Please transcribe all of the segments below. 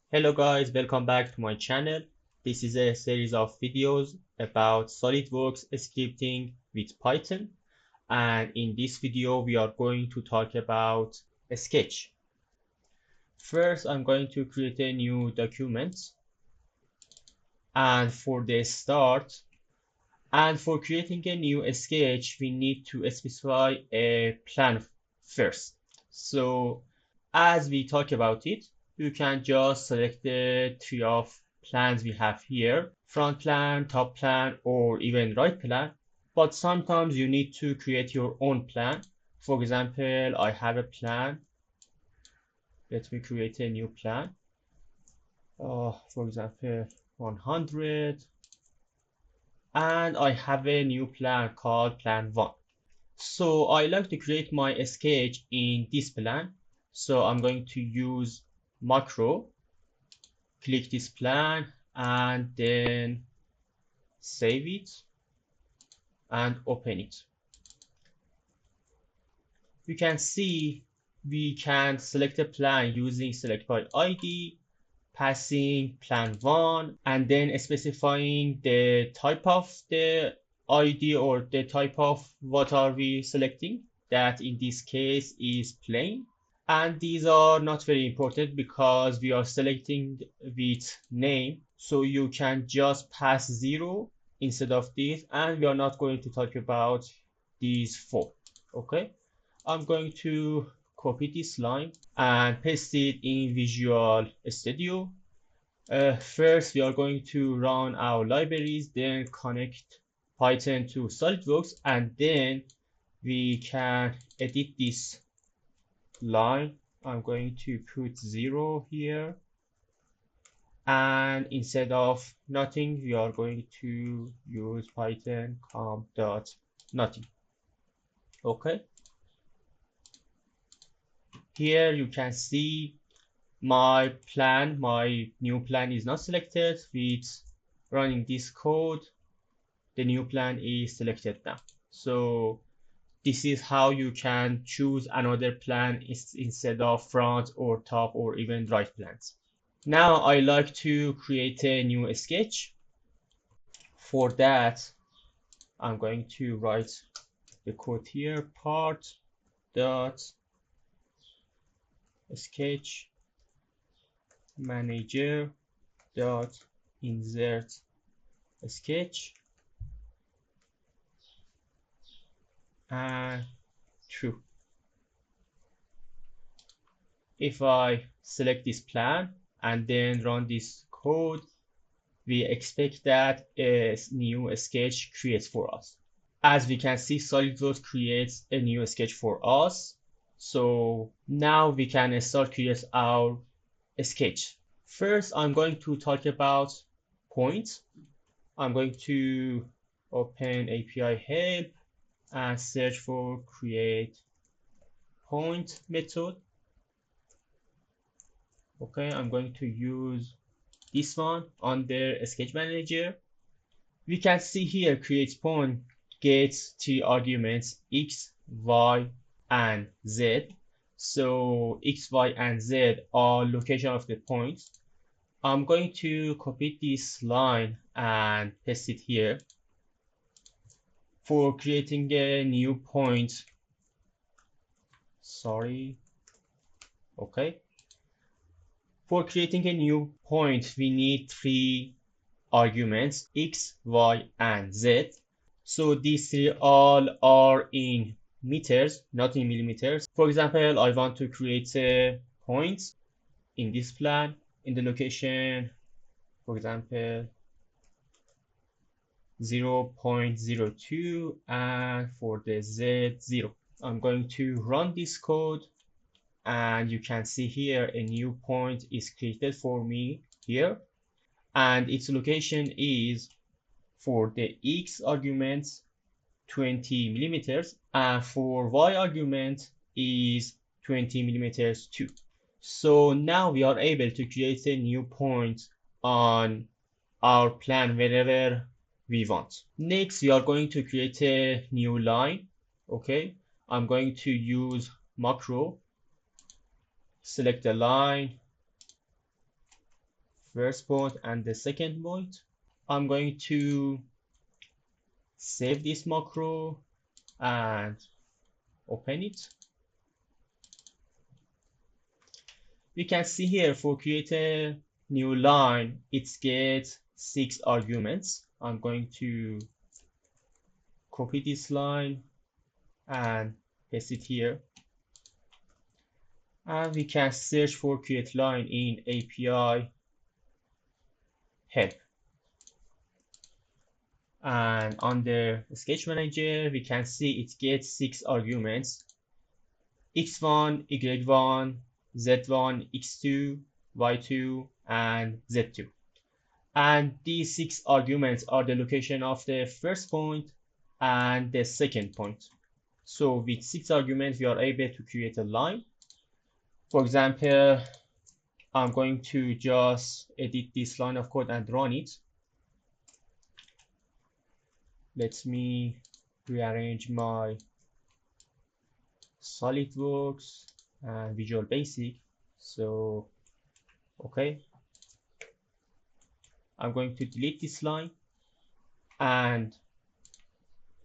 Hello guys, welcome back to my channel. This is a series of videos about SolidWorks scripting with Python, and in this video we are going to talk about a sketch. First, I'm going to create a new document, and for the start, and for creating a new sketch, we need to specify a plan first. So as we talk about it, you can just select the three of plans we have here, front plan, top plan, or even right plan. But sometimes you need to create your own plan. For example, I have a plan. Let me create a new plan. For example, 100. And I have a new plan called plan 1. So I like to create my sketch in this plan. So I'm going to use macro, click this plan, and then save it and open it. You can see we can select a plan using select by ID, passing plan 1, and then specifying the type of the ID or the type of what are we selecting. That in this case is plain. And these are not very important because we are selecting with name. So you can just pass 0 instead of this. And we are not going to talk about these 4. Okay. I'm going to copy this line and paste it in Visual Studio. First, we are going to run our libraries, then connect Python to SolidWorks, and then we can edit this line. I'm going to put 0 here, and instead of nothing, we are going to use Python com.nothing. Okay. Here you can see my plan, my new plan is not selected. With running this code, the new plan is selected now. So this is how you can choose another plan instead of front or top or even right plans. Now I like to create a new sketch. For that, I'm going to write the code here, part dot sketch manager dot insert sketch and true. If I select this plan and then run this code, we expect that a new sketch creates for us. As we can see, SolidWorks creates a new sketch for us. So now we can start create our sketch. First, I'm going to talk about points. I'm going to open API help and search for create point method. Okay, I'm going to use this one under sketch manager. We can see here create point gets three arguments x, y, and z. So x, y, and z are location of the points. I'm going to copy this line and paste it here. For creating a new point, sorry, okay. For creating a new point, we need three arguments, x, y, and z. So these three all are in meters, not in millimeters. For example, I want to create a point in this plan, in the location, for example, 0.02, and for the z, 0. I'm going to run this code, and you can see here a new point is created for me here, and its location is for the x argument 20 millimeters, and for y argument is 20 millimeters too. So now we are able to create a new point on our plan wherever we want. Next, we are going to create a new line. Okay, I'm going to use macro, select the line, first point and the second point. I'm going to save this macro and open it. We can see here for create a new line, it gets 6 arguments. I'm going to copy this line and paste it here. And we can search for create line in API help. And under Sketch Manager, we can see it gets 6 arguments: x1, y1, z1, x2, y2, and z2. And these 6 arguments are the location of the first point and the second point. So with 6 arguments, we are able to create a line. For example, I'm going to just edit this line of code and run it. Let me rearrange my SolidWorks and Visual Basic. So, okay. I'm going to delete this line, and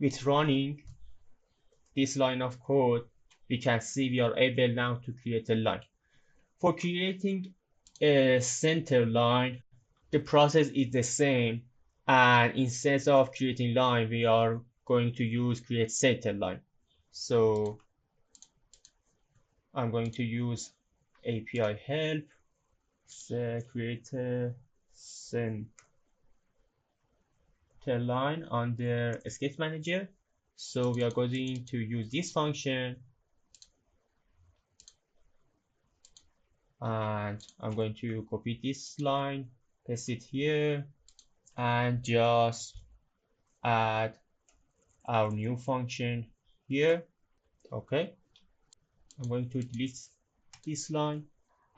with running this line of code, we can see we are able now to create a line. For creating a center line, the process is the same, and instead of creating line, we are going to use create center line. So I'm going to use API help, create a center line under Sketch Manager. So we are going to use this function, and I'm going to copy this line, paste it here, and just add our new function here. Okay, I'm going to delete this line,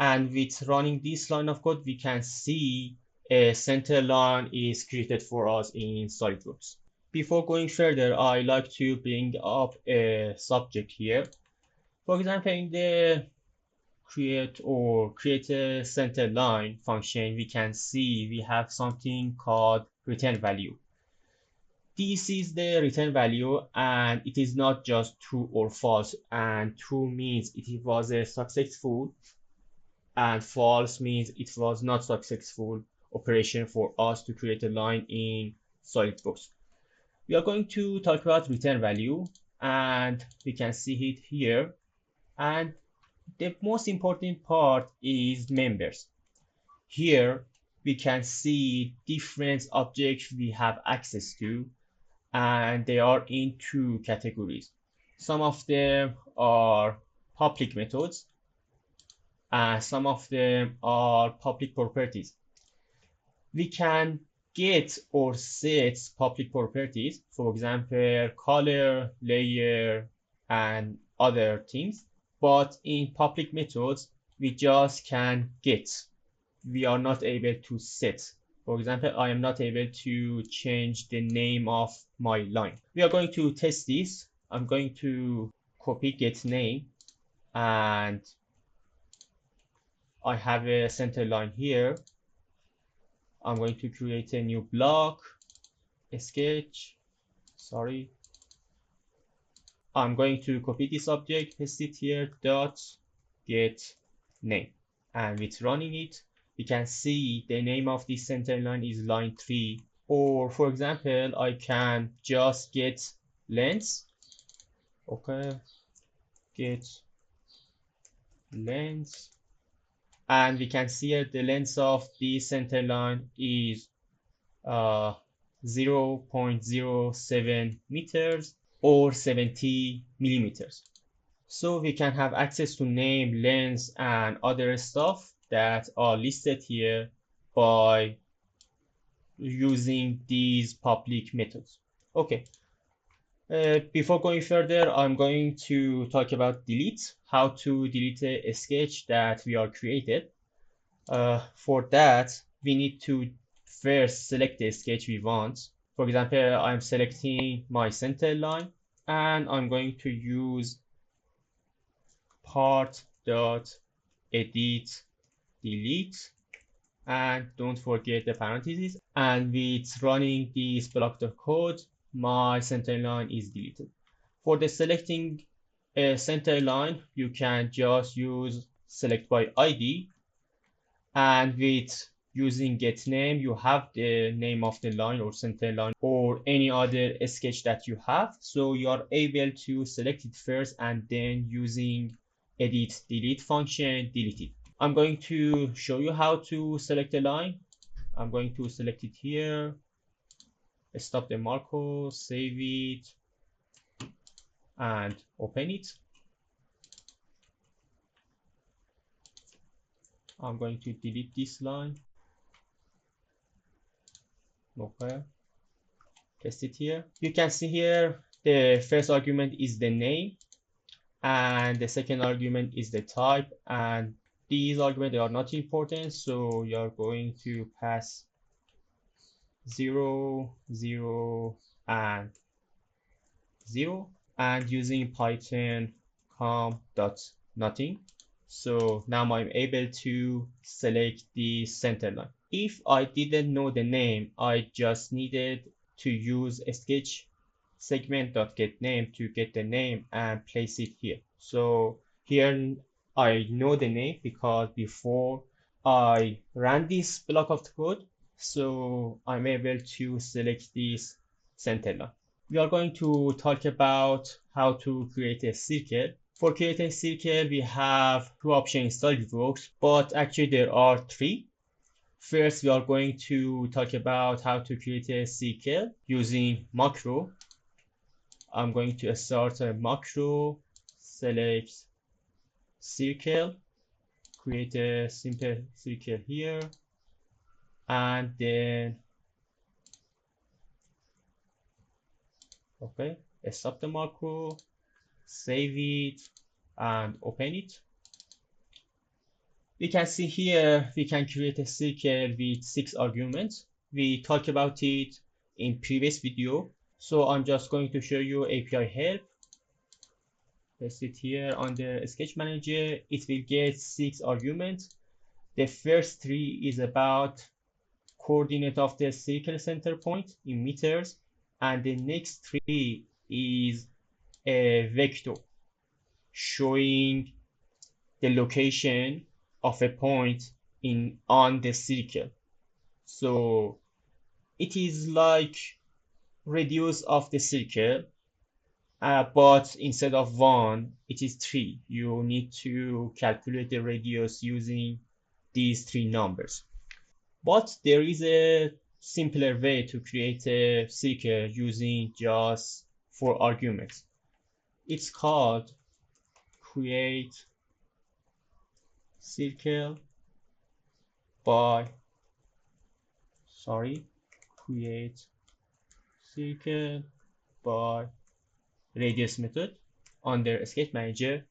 and with running this line of code, we can see a center line is created for us in SolidWorks. Before going further, I like to bring up a subject here. For example, in the create a center line function, we can see we have something called return value. This is the return value, and it is not just true or false. And true means it was a successful, and false means it was not successful operation for us to create a line in SolidWorks. We are going to talk about return value, and we can see it here. And the most important part is members. Here we can see different objects we have access to, and they are in 2 categories. Some of them are public methods, and some of them are public properties. We can get or set public properties, for example, color, layer, and other things. But in public methods, we just can get. We are not able to set. For example, I am not able to change the name of my line. We are going to test this. I'm going to copy get name, and I have a center line here. I'm going to create a new block, a sketch, sorry. I'm going to copy this object, paste it here, dot get name. And with running it, we can see the name of this center line is line 3. Or for example, I can just get length. Okay, get length. And we can see here the length of the center line is 0.07 meters or 70 millimeters. So we can have access to name, length, and other stuff that are listed here by using these public methods. Okay. Before going further, I'm going to talk about delete, how to delete a sketch that we are created. For that, we need to first select the sketch we want. For example, I'm selecting my center line, and I'm going to use part.edit delete, and don't forget the parentheses. And with running this block of code, my center line is deleted. For the selecting a center line, you can just use select by ID, and with using get name, you have the name of the line or center line or any other sketch that you have. So you are able to select it first and then using edit delete function, delete it. I'm going to show you how to select a line. I'm going to select it here, stop the Marco, save it, and open it. I'm going to delete this line. Okay, paste it here. You can see here the first argument is the name and the second argument is the type, and these arguments are not important, so you're going to pass 0, 0, and 0, and using Python com.nothing. So now I'm able to select the center line. If I didn't know the name, I just needed to use a sketch segment.getName to get the name and place it here. So here I know the name because before I ran this block of code, so I'm able to select this center line. We are going to talk about how to create a circle. For creating a circle, we have two options in SolidWorks, but actually there are three. First, we are going to talk about how to create a circle using macro. I'm going to start a macro, select circle, create a simple circle here, and then, okay, stop the macro, save it, and open it. We can see here we can create a circle with 6 arguments. We talked about it in previous video, so I'm just going to show you API help. Paste it here on the sketch manager. It will get 6 arguments. The first 3 is about coordinate of the circle center point in meters, and the next 3 is a vector showing the location of a point on the circle. So it is like radius of the circle, but instead of 1, it is 3. You need to calculate the radius using these 3 numbers. But there is a simpler way to create a circle using just 4 arguments. It's called create circle by, create circle by radius method under sketch manager,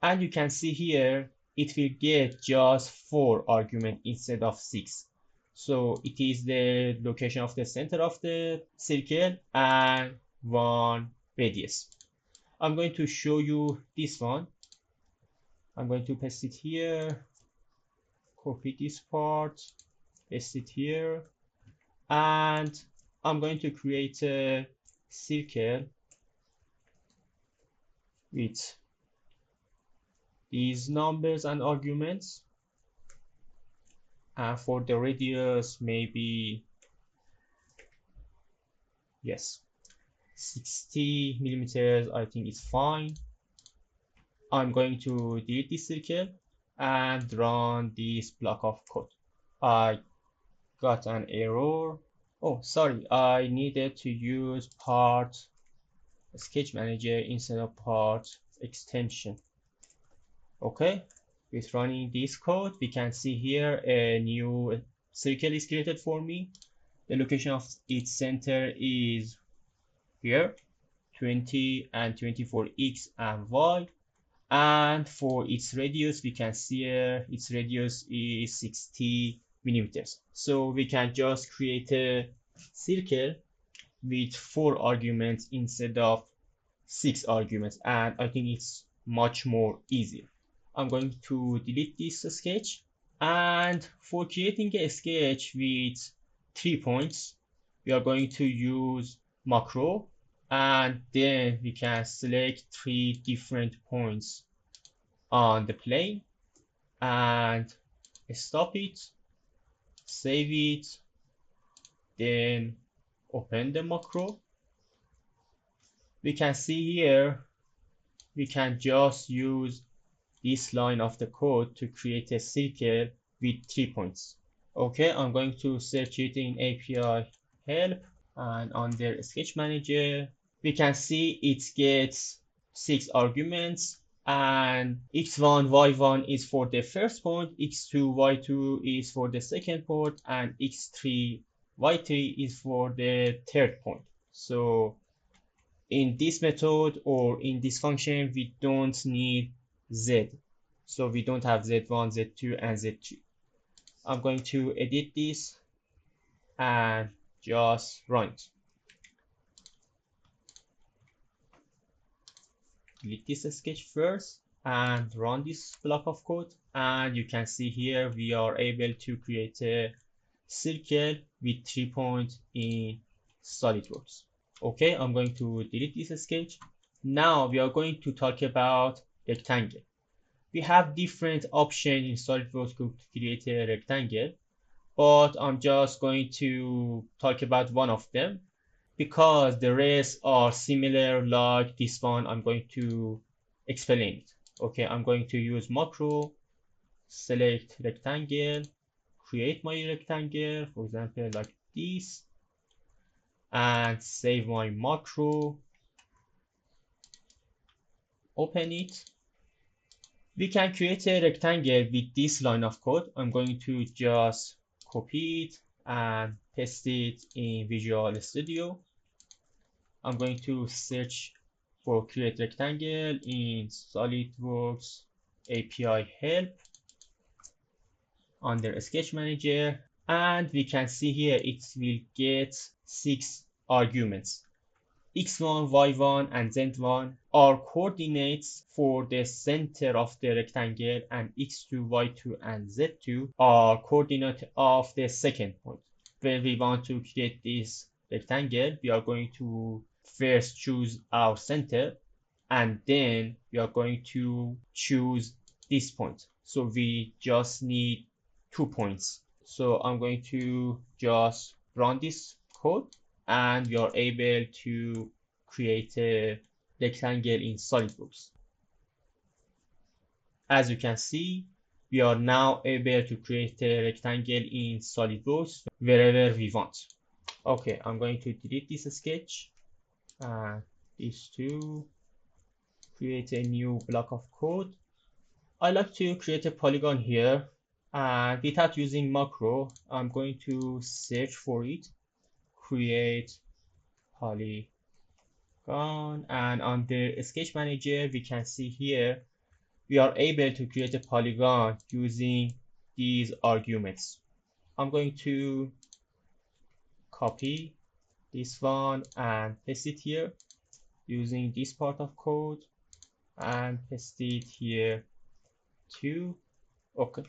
and you can see here it will get just 4 arguments instead of 6. So it is the location of the center of the circle and 1 radius. I'm going to show you this one. I'm going to paste it here, copy this part, paste it here, and I'm going to create a circle with these numbers and arguments, and for the radius maybe, yes, 60 millimeters, I think it's fine. I'm going to delete this circle and run this block of code. I got an error. Oh, sorry, I needed to use part sketch manager instead of part extension. Okay, with running this code, we can see here a new circle is created for me. The location of its center is here, 20 and 24 x and y. And for its radius, we can see here its radius is 60 millimeters. So we can just create a circle with 4 arguments instead of 6 arguments, and I think it's much more easier. I'm going to delete this sketch And for creating a sketch with 3 points, we are going to use macro, and then we can select 3 different points on the plane and stop it, save it, then open the macro. We can see here, we can just use this line of the code to create a circle with 3 points. Okay, I'm going to search it in API help, and under sketch manager, we can see it gets 6 arguments, and x1, y1 is for the first point, x2, y2 is for the second point, and x3, y3 is for the third point. So in this method or in this function, we don't need z. So we don't have z1, z2, and z3. I'm going to edit this and just run it. Delete this sketch first and run this block of code. And you can see here we are able to create a circle with 3 points in SolidWorks. Okay, I'm going to delete this sketch. Now we are going to talk about rectangle. We have different options in SolidWorks to create a rectangle, but I'm just going to talk about one of them because the rest are similar like this one. I'm going to explain it. Okay, I'm going to use macro, select rectangle, create my rectangle, for example, like this, and save my macro, open it. We can create a rectangle with this line of code. I'm going to just copy it and paste it in Visual Studio. I'm going to search for create rectangle in SolidWorks API help under sketch manager, and we can see here it will get 6 arguments. x1, y1, and z1 are coordinates for the center of the rectangle, and x2, y2, and z2 are coordinates of the second point. When we want to create this rectangle, we are going to first choose our center, and then we are going to choose this point. So we just need 2 points. So I'm going to just run this code, and we are able to create a rectangle in SolidWorks. As you can see, we are now able to create a rectangle in SolidWorks wherever we want. Okay, I'm going to delete this sketch and these two, create a new block of code. I like to create a polygon here, and without using macro, I'm going to search for it, create polygon, and under sketch manager, we can see here we are able to create a polygon using these arguments. I'm going to copy this one and paste it here using this part of code, and paste it here too. Okay,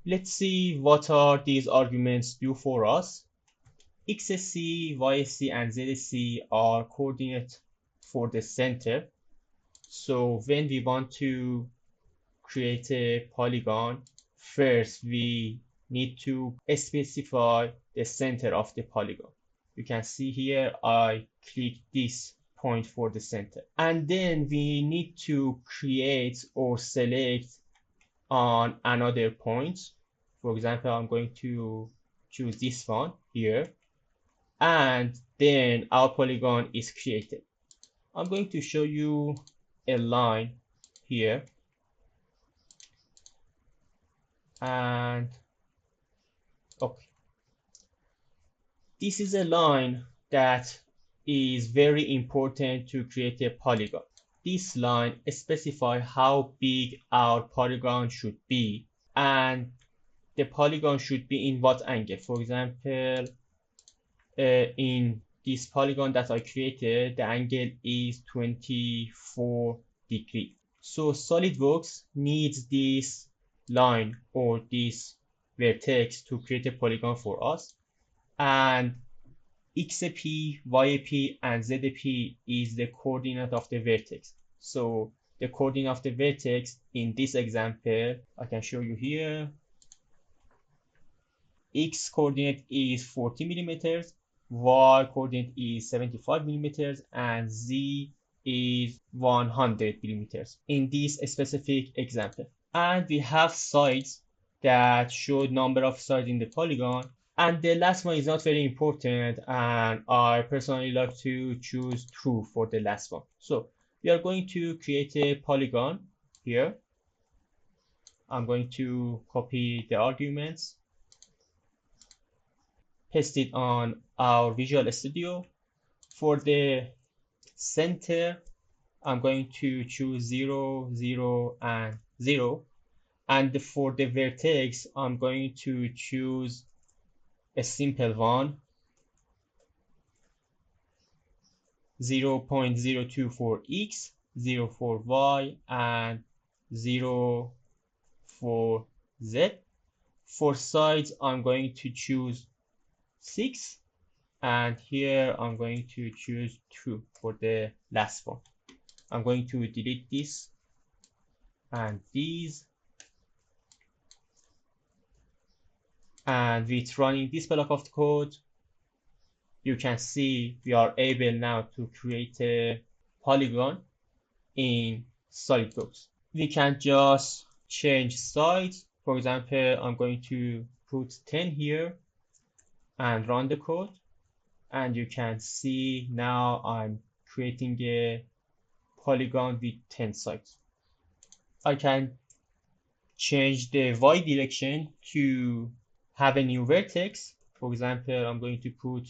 let's see what are these arguments do for us. XC, YC, and ZC are coordinates for the center. So when we want to create a polygon, first we need to specify the center of the polygon. You can see here I click this point for the center, and then we need to create or select on another point. For example, I'm going to choose this one here, and then our polygon is created. I'm going to show you a line here, and okay, this is a line that is very important to create a polygon. This line specifies how big our polygon should be, and the polygon should be in what angle. For example, in this polygon that I created, the angle is 24 degrees. So SolidWorks needs this line or this vertex to create a polygon for us. And xp, yp, and zp is the coordinate of the vertex. So the coordinate of the vertex in this example, I can show you here. X coordinate is 40 millimeters, Y coordinate is 75 millimeters, and Z is 100 millimeters in this specific example. And we have sides that show number of sides in the polygon. And the last one is not very important, and I personally like to choose true for the last one. So we are going to create a polygon here. I'm going to copy the arguments, paste it on our Visual Studio. For the center, I'm going to choose 0, 0, and 0. And for the vertex, I'm going to choose a simple one, 0.02 for X, 0 for Y, and 0 for Z. For sides, I'm going to choose 6, and here I'm going to choose 2 for the last one. I'm going to delete this and these, and with running this block of code, you can see we are able now to create a polygon in SolidWorks. We can just change sides. For example, I'm going to put 10 here and run the code, and you can see now I'm creating a polygon with 10 sides. I can change the Y direction to have a new vertex. For example, I'm going to put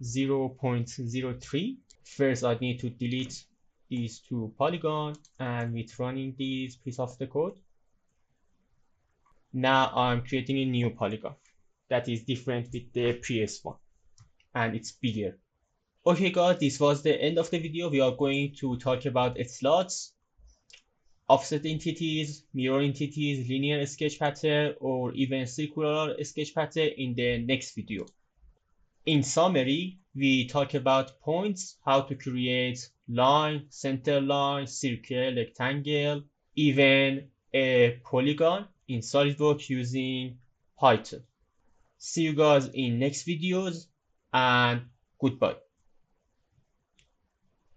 0.03. First, I need to delete these two polygons, and with running this piece of the code, now I'm creating a new polygon that is different with the previous one, and it's bigger. Okay guys, this was the end of the video. We are going to talk about slots, offset entities, mirror entities, linear sketch pattern, or even circular sketch pattern in the next video. In summary, we talk about points, how to create line, center line, circle, rectangle, even a polygon in SolidWorks using Python. See you guys in next videos, and goodbye.